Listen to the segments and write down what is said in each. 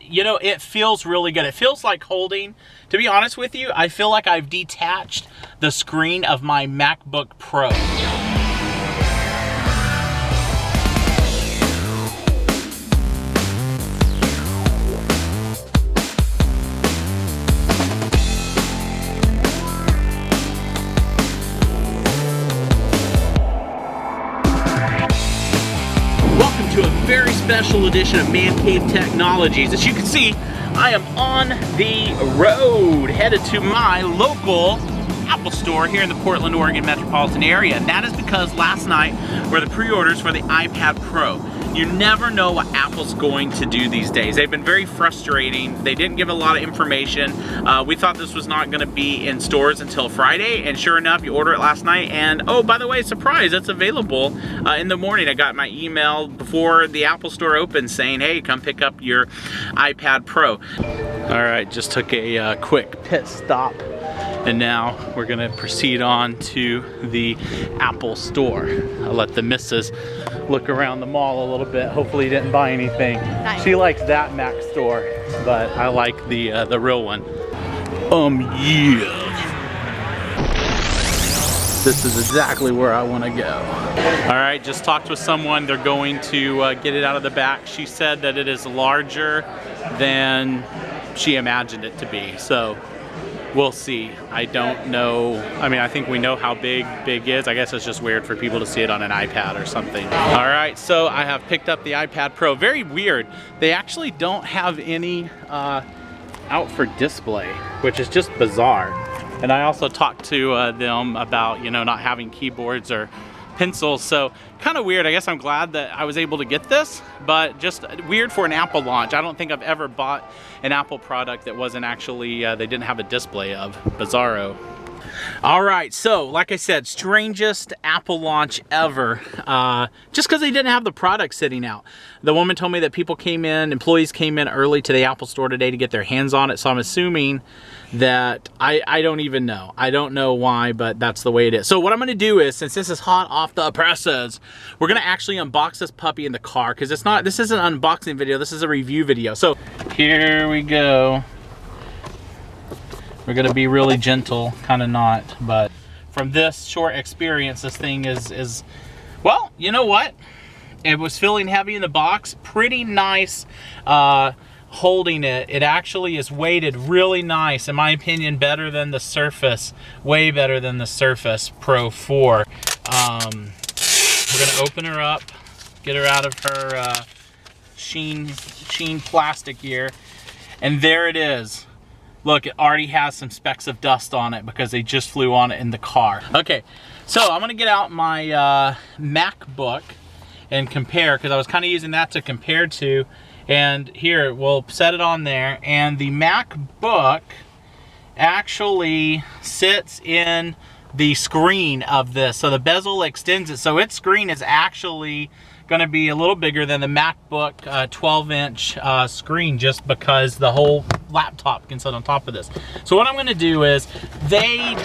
you know, it feels really good. It feels like holding, to be honest with you, I feel like I've detached the screen of my MacBook Pro. To a very special edition of Man Cave Technologies. As you can see, I am on the road, headed to my local Apple store here in the Portland, Oregon metropolitan area. And that is because last night were the pre-orders for the iPad Pro. You never know what Apple's going to do these days. They've been very frustrating. They didn't give a lot of information. We thought this was not gonna be in stores until Friday, and sure enough, you order it last night, and oh, by the way, surprise, it's available in the morning. I got my email before the Apple store opened saying, hey, come pick up your iPad Pro. All right, just took a quick pit stop, and now we're gonna proceed on to the Apple store. I'll let the missus look around the mall a little bit. Hopefully he didn't buy anything. Nice. She likes that Mac store, but I like the real one. Yeah. This is exactly where I want to go. All right, just talked with someone. They're going to get it out of the back. She said that it is larger than she imagined it to be. So we'll see. I don't know. I mean, I think we know how big is. I guess it's just weird for people to see it on an iPad or something. All right, so I have picked up the iPad Pro. Very weird. They actually don't have any out for display, which is just bizarre. And I also talked to them about, you know, not having keyboards or pencils, so kind of weird. I guess I'm glad that I was able to get this, but just weird for an Apple launch. I don't think I've ever bought an Apple product that wasn't actually, they didn't have a display of. Bizarro. All right, so like I said, strangest Apple launch ever, just because they didn't have the product sitting out. The woman told me that employees came in early to the Apple store today to get their hands on it, so I'm assuming that, I don't even know. I don't know why, but that's the way it is. So what I'm gonna do is, since this is hot off the presses, we're gonna actually unbox this puppy in the car, because this isn't an unboxing video, this is a review video. So here we go. We're gonna be really gentle, kind of not, but from this short experience, this thing is, well, you know what? It was feeling heavy in the box, pretty nice holding it. It actually is weighted really nice, in my opinion, better than the Surface, way better than the Surface Pro 4. We're gonna open her up, get her out of her sheen plastic here, and there it is. Look, it already has some specks of dust on it because they just flew on it in the car. Okay, so I'm gonna get out my MacBook and compare, because I was kind of using that to compare to. And here, we'll set it on there, and the MacBook actually sits in the screen of this. So the bezel extends it, so its screen is actually gonna be a little bigger than the MacBook 12-inch screen, just because the whole laptop can sit on top of this. So what I'm gonna do is, they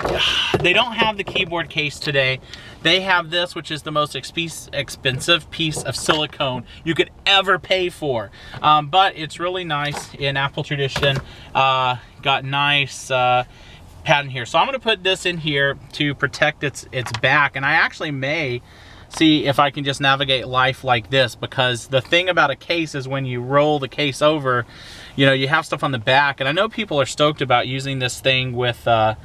don't have the keyboard case today. They have this, which is the most expensive piece of silicone you could ever pay for. But it's really nice in Apple tradition. Got nice padding here. So I'm gonna put this in here to protect its back, and I actually may see if I can just navigate life like this, because the thing about a case is when you roll the case over, you know, you have stuff on the back, and I know people are stoked about using this thing with the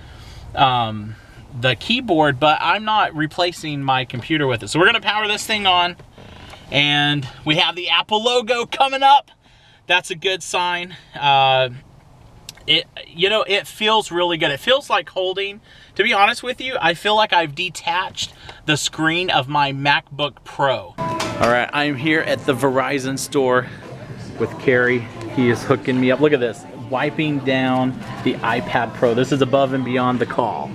keyboard, but I'm not replacing my computer with it. So we're gonna power this thing on, and we have the Apple logo coming up. That's a good sign. You know, it feels really good. It feels like holding, to be honest with you, I feel like I've detached the screen of my MacBook Pro. All right, I'm here at the Verizon store with Carrie. He is hooking me up. Look at this, wiping down the iPad Pro. This is above and beyond the call.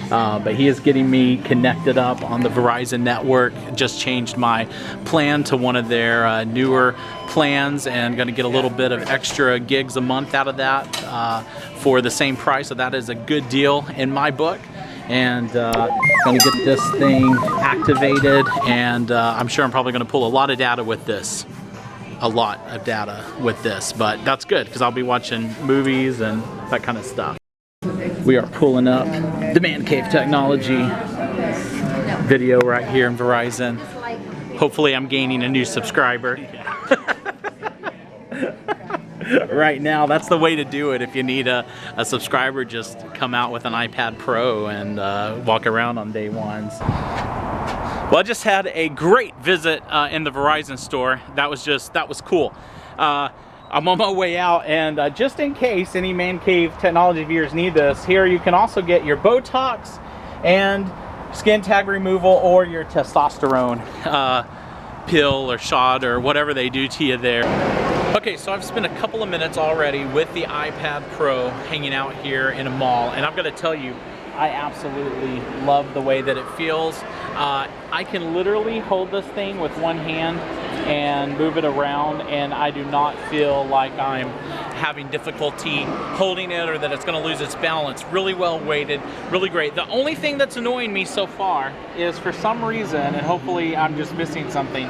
But he is getting me connected up on the Verizon network. Just changed my plan to one of their newer plans, and going to get a little bit of extra gigs a month out of that for the same price. So that is a good deal in my book. And going to get this thing activated, and I'm sure I'm probably going to pull a lot of data with this. a lot of data with this, but that's good because I'll be watching movies and that kind of stuff. We are pulling up the Man Cave Technology video right here in Verizon. Hopefully I'm gaining a new subscriber. Right now, that's the way to do it. If you need a subscriber, just come out with an iPad Pro and walk around on day ones. Well, I just had a great visit in the Verizon store. That was cool. I'm on my way out, and just in case any Man Cave Technology viewers need this, here you can also get your Botox and skin tag removal or your testosterone pill or shot or whatever they do to you there. Okay, so I've spent a couple of minutes already with the iPad Pro hanging out here in a mall, and I'm gonna tell you, I absolutely love the way that it feels. I can literally hold this thing with one hand and move it around, and I do not feel like I'm having difficulty holding it or that it's gonna lose its balance. Really well weighted, really great. The only thing that's annoying me so far is, for some reason, and hopefully I'm just missing something,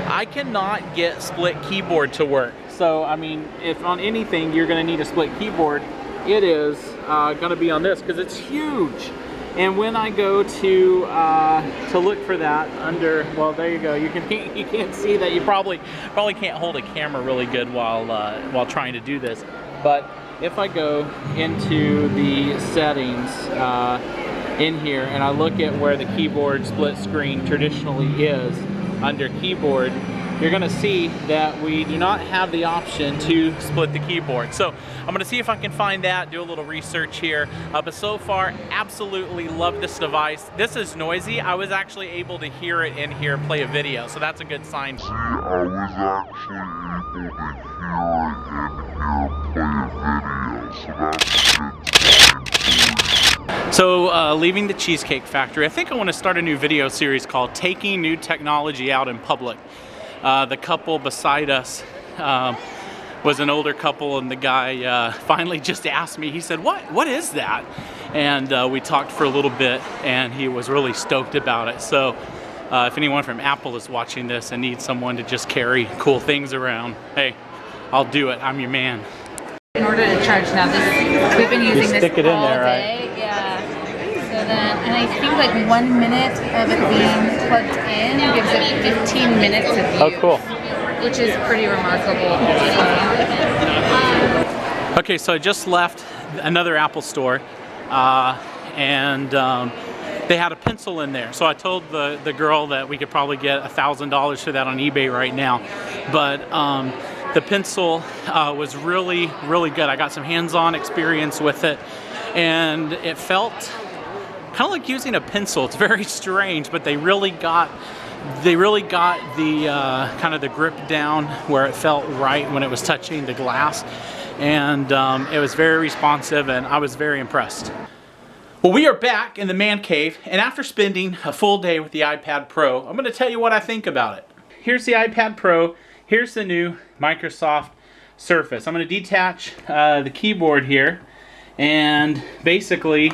I cannot get split keyboard to work. So, I mean, if on anything you're gonna need a split keyboard, it is gonna be on this because it's huge. And when I go to look for that under, well, there you go. You can't see that. You probably can't hold a camera really good while trying to do this. But if I go into the settings in here and I look at where the keyboard split screen traditionally is under keyboard, you're gonna see that we do not have the option to split the keyboard. So I'm gonna see if I can find that, do a little research here. But so far, absolutely love this device. This is noisy. I was actually able to hear it in here play a video, so that's a good sign. I was actually able to hear it in here play a video, so that's a good sign. So leaving the Cheesecake Factory, I think I want to start a new video series called Taking New Technology Out in Public. The couple beside us was an older couple, and the guy finally just asked me, he said, what is that? And we talked for a little bit, and he was really stoked about it. So if anyone from Apple is watching this and needs someone to just carry cool things around, hey, I'll do it. I'm your man. In order to charge now, we've been using this stick it all in there, day. Right? Yeah. So then, and I think like 1 minute of it being plugged in gives it 15 minutes of use. Oh, cool. Which is pretty remarkable. Okay, so I just left another Apple store, and they had a pencil in there. So I told the girl that we could probably get $1,000 for that on eBay right now. But the pencil was really, really good. I got some hands-on experience with it, and it felt kind of like using a pencil. It's very strange, but they really got the kind of the grip down where it felt right when it was touching the glass, and it was very responsive, and I was very impressed. Well, we are back in the man cave, and after spending a full day with the iPad Pro, I'm going to tell you what I think about it. Here's the iPad Pro. Here's the new Microsoft Surface. I'm going to detach the keyboard here and basically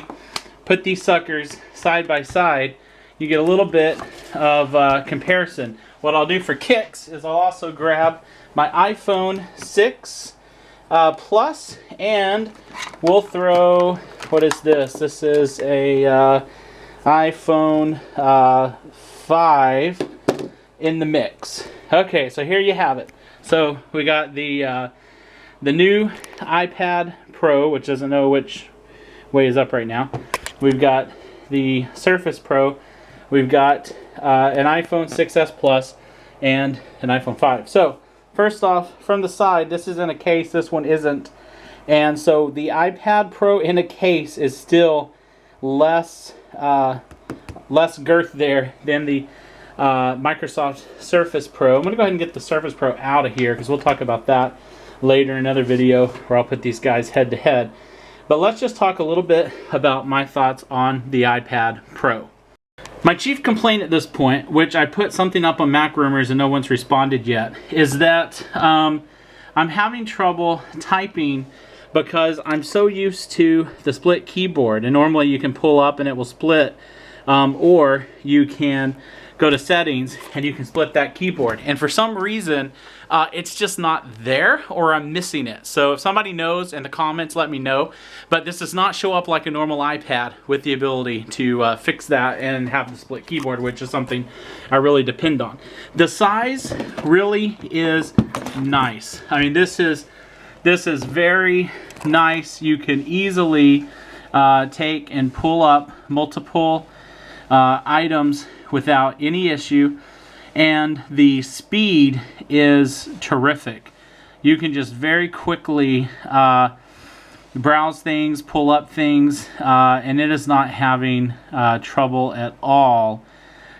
put these suckers side by side. You get a little bit of comparison. What I'll do for kicks is I'll also grab my iPhone 6 Plus, and we'll throw, what is this? This is a iPhone 5 in the mix. Okay, so here you have it. So we got the new iPad Pro, which doesn't know which way is up right now. We've got the Surface Pro. We've got an iPhone 6s Plus and an iPhone 5. So first off, from the side, this is in a case, this one isn't. And so the iPad Pro in a case is still less girth there than the Microsoft Surface Pro. I'm going to go ahead and get the Surface Pro out of here because we'll talk about that later in another video where I'll put these guys head to head. But let's just talk a little bit about my thoughts on the iPad Pro. My chief complaint at this point, which I put something up on Mac Rumors and no one's responded yet, is that I'm having trouble typing because I'm so used to the split keyboard. And normally you can pull up and it will split, or you can go to settings, and you can split that keyboard. And for some reason, it's just not there, or I'm missing it. So if somebody knows in the comments, let me know. But this does not show up like a normal iPad with the ability to fix that and have the split keyboard, which is something I really depend on. The size really is nice. I mean, this is very nice. You can easily take and pull up multiple items without any issue, and the speed is terrific. You can just very quickly browse things, pull up things, and it is not having trouble at all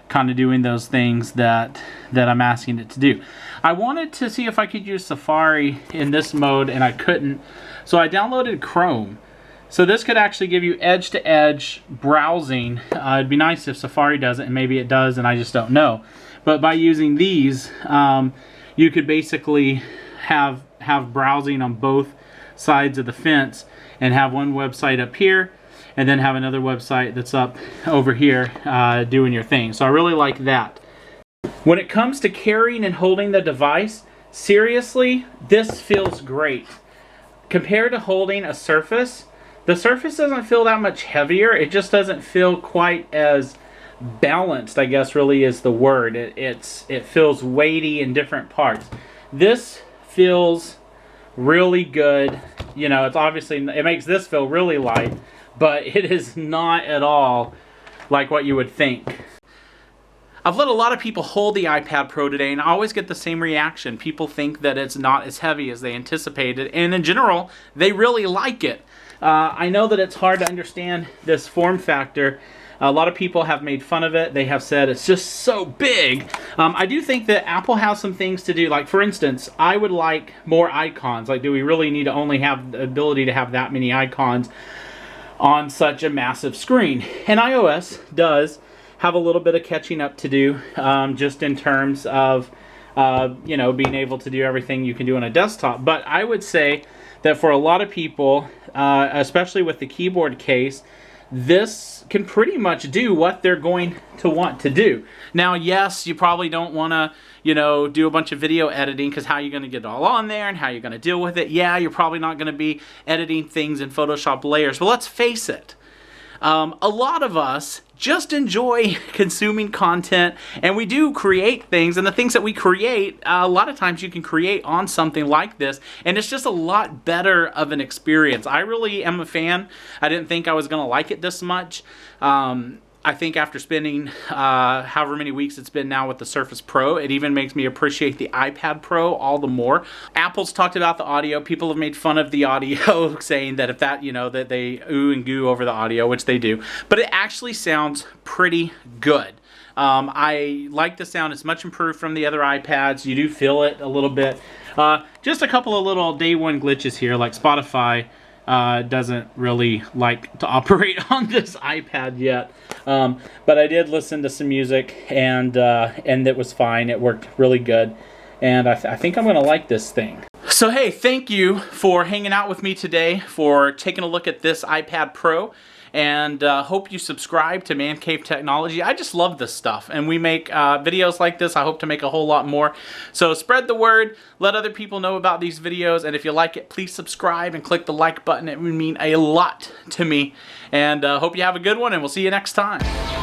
kind of doing those things that I'm asking it to do. I wanted to see if I could use Safari in this mode, and I couldn't, so I downloaded Chrome. So this could actually give you edge-to-edge browsing. It'd be nice if Safari does it, and maybe it does, and I just don't know. But by using these, you could basically have browsing on both sides of the fence, and have one website up here, and then have another website that's up over here doing your thing. So I really like that. When it comes to carrying and holding the device, seriously, this feels great. Compared to holding a Surface, the Surface doesn't feel that much heavier. It just doesn't feel quite as balanced, I guess really is the word. It feels weighty in different parts. This feels really good. You know, it's obviously, it makes this feel really light, but it is not at all like what you would think. I've let a lot of people hold the iPad Pro today, and I always get the same reaction. People think that it's not as heavy as they anticipated, and in general, they really like it. I know that it's hard to understand this form factor. A lot of people have made fun of it. They have said it's just so big. I do think that Apple has some things to do. Like, for instance, I would like more icons. Like, do we really need to only have the ability to have that many icons on such a massive screen? And iOS does have a little bit of catching up to do, just in terms of you know, being able to do everything you can do on a desktop. But I would say that for a lot of people, especially with the keyboard case, this can pretty much do what they're going to want to do. Now, yes, you probably don't want to, you know, do a bunch of video editing, because how are you going to get it all on there and how you're going to deal with it? Yeah, you're probably not going to be editing things in Photoshop layers, but let's face it. A lot of us just enjoy consuming content, and we do create things, and the things that we create, a lot of times you can create on something like this, and it's just a lot better of an experience. I really am a fan. I didn't think I was going to like it this much. I think after spending however many weeks it's been now with the Surface Pro, it even makes me appreciate the iPad Pro all the more. Apple's talked about the audio. People have made fun of the audio, saying that if that, you know, that they ooh and goo over the audio, which they do. But it actually sounds pretty good. I like the sound. It's much improved from the other iPads. You do feel it a little bit. Just a couple of little day one glitches here, like Spotify doesn't really like to operate on this iPad yet. But I did listen to some music, and it was fine. It worked really good. And I think I'm going to like this thing. So hey, thank you for hanging out with me today, for taking a look at this iPad Pro. And hope you subscribe to Man Cave Technology. I just love this stuff, and we make videos like this. I hope to make a whole lot more. So spread the word, let other people know about these videos, and if you like it, please subscribe and click the like button. It would mean a lot to me. And hope you have a good one, and we'll see you next time.